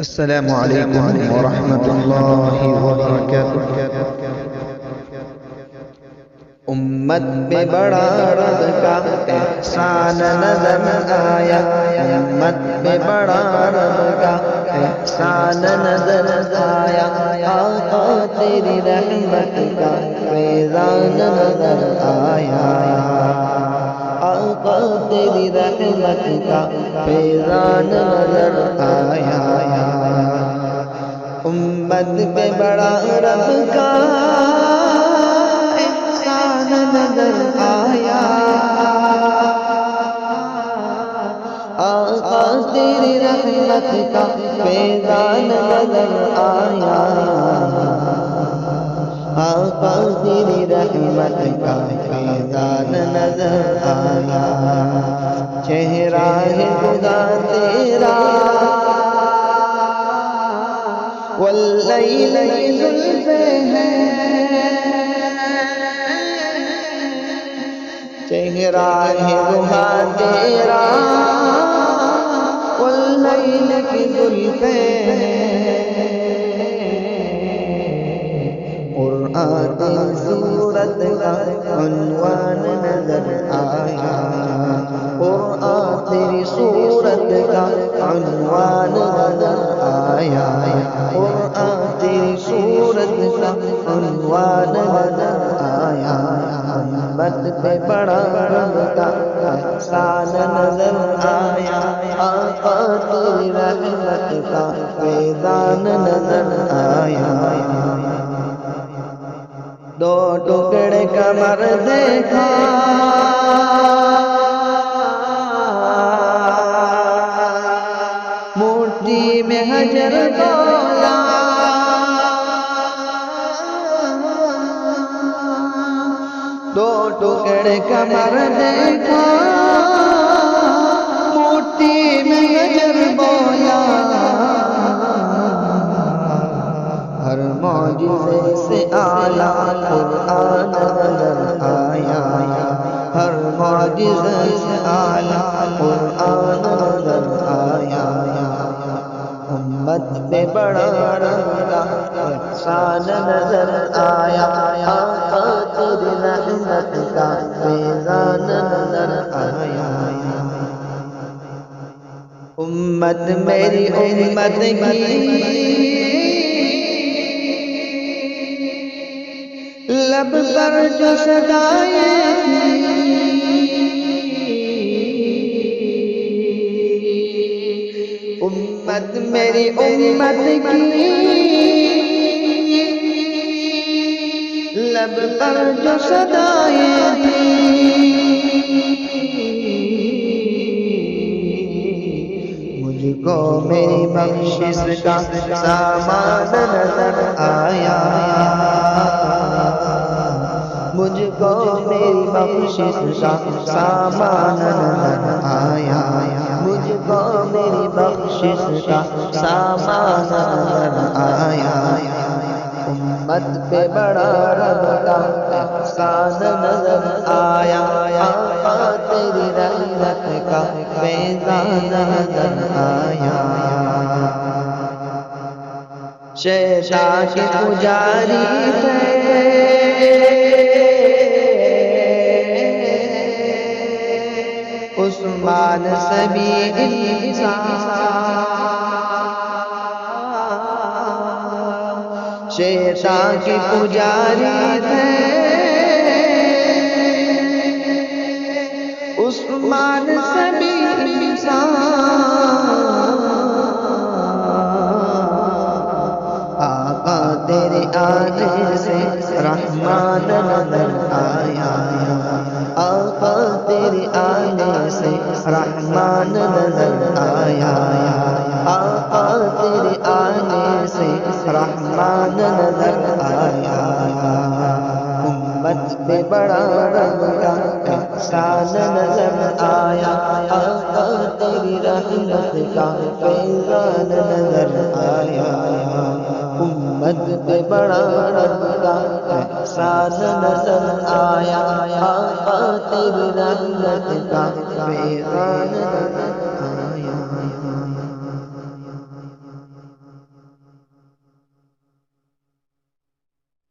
السلام علیکم ورحمۃ اللہ وبرکاتہ۔ امت پہ بڑا رب کا احسان نظر آیا، امت پہ بڑا رب کا احسان نظر آیا، آقا تیری رحمت کا فیضان نظر آیا، آقا تیری رحمت کا فیضان نظر آیا، امت پہ بڑا رب کا احسان نظر آیا، آقا تیری رحمت کا فیضان نظر آیا، آقا تیری رحمت کا فیضان نظر آیا، چہرہ ہے خدا تیرا واللیل کی زلفیں ہیں، چہرہ ہے خدا تیرا واللیل کی زلفیں ہیں، قرآن تیری صورت کا عنوان نظر آیا، قرآن تیری صورت کا عنوان نظر آیا، قرآن تیری صورت کا عنوان نظر آیا، امت پہ بڑا رب کا احسان نظر آیا، آقا تیری رحمت کا فیضان نظر آیا، دو ٹکڑے کمر دیکھا مٹھی میں حجر بولا، دو ٹکڑے کمر دیکھا مٹھی میں حجر بولا، ہر معجزے سے اعلیٰ قرآن نظر آیا، ہر معجزے سے اعلیٰ قرآن نظر آیا، امت پہ بڑا رب کا احسان نظر آیا، آقا تیری رحمت کا فیضان نظر آیا، امت میری امت کی لب پر جو صدائیں امت میری امت کی لب پر جو صدائیں مجھ کو میری بخشش کا سامان نظر آیا، مجھ کو میری بخشش کا سامان نظر آیا، مجھ کو میری بخشش کا سامان نظر آیا، امت پہ بڑا رب کا احسان نظر آیا، آقا تیری رحمت کا فیضان نظر آیا، شیطان کے پجاری تھے عثمان سبی انسان، شیطان کے پجاری تھے عثمان سبی انسان، آقا تیرے آنے سے رحمان نظر آیا، آقا تیرے آنے سے رحمان نظر آیا، آقا تیرے آنے سے رحمان نظر آیا، امت پہ بڑا رب کا احسان نظر آیا، آقا تیری رحمت کا فیضان نظر آیا، امت پہ بڑا رب کا احسان نظر آیا، آقا تیری رحمت کا فیضان نظر